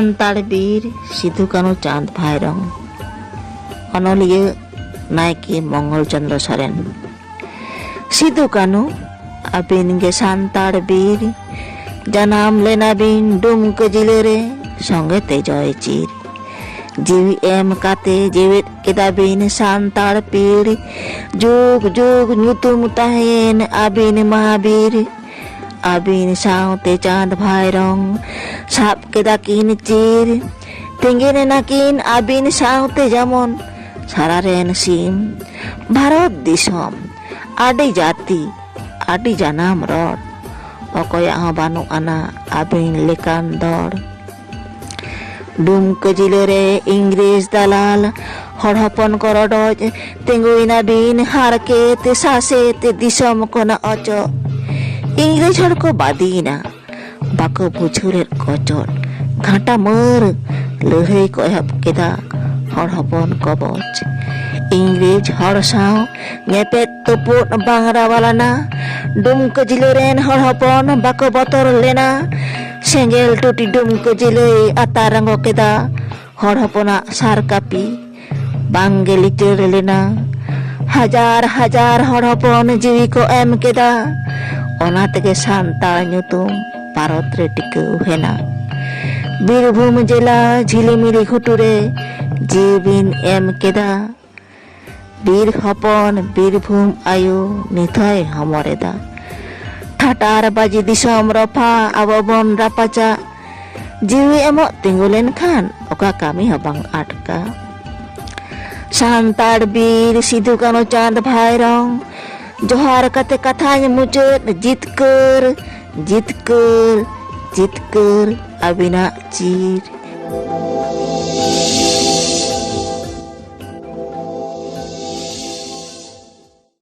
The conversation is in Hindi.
सान्ताड़ बीर सिधु कानू चाँद भाईरंग अनलिया नायके मंगल चंद्र सोरेन। सिधु कानू अबिन गे सान्ताड़ बीर जनाम लेना बिन डुमक जिले रे संगे ते जय चीर जीवी एम काते जीवित केदा बिन सान्ताड़ पीर जुग जुग नुतुम ताहेन अबिन महावीर अबिन साउते चाँद भाईरंग साप केदा किन चीर तिंगिन नाकिन अबिन साउते जमन सारा रेन सीम भारत दिसम आडी जाति आडी जानाम रड़ अकया हं बानु आना अबिन लेकान दड़ डुमक जिले रे इंग्रेज दलाल हड़ हपन को रडज तिंगुइना बिन हारके ते सासे ते दिसम कोना अच इंग्रेज हड़ को बादीना बाको बुझुरेर कचट घाटा मर लड़ाई को एहब केदा हड़ हपन कबच इंग्रेज हड़ साव नेपेत तोपोट बांगरा वाला ना डुमक जिले रेन हड़ हपन बाको बतर लेना सेंगेल टूटी डुमक जिले आतारंगो केदा हड़ हपना सार कापी बांगे लिटर लेना हजार हजार हड़ हपन जीवी को एम केदा ओना तेगे सान्ताड़ ᱧᱩᱛᱩᱢ भारत रे टिकाऊ हेना बीरभूम जिला झिलिमिली घुटुरे जीविन एम केदा बीर हपन बीरभूम आयु निथय हमरेदा ठाटार बाजी दिसम रफा आबोबन रापाचा जीवी एमो तिंगुलेन खान ओका कामी हबांग आटका सान्ताड़ बीर सिधु कानू चाँद भाईरंग जोहार कते कथाñ मुचाद जितकर जितकर जितकर अबिना चीर।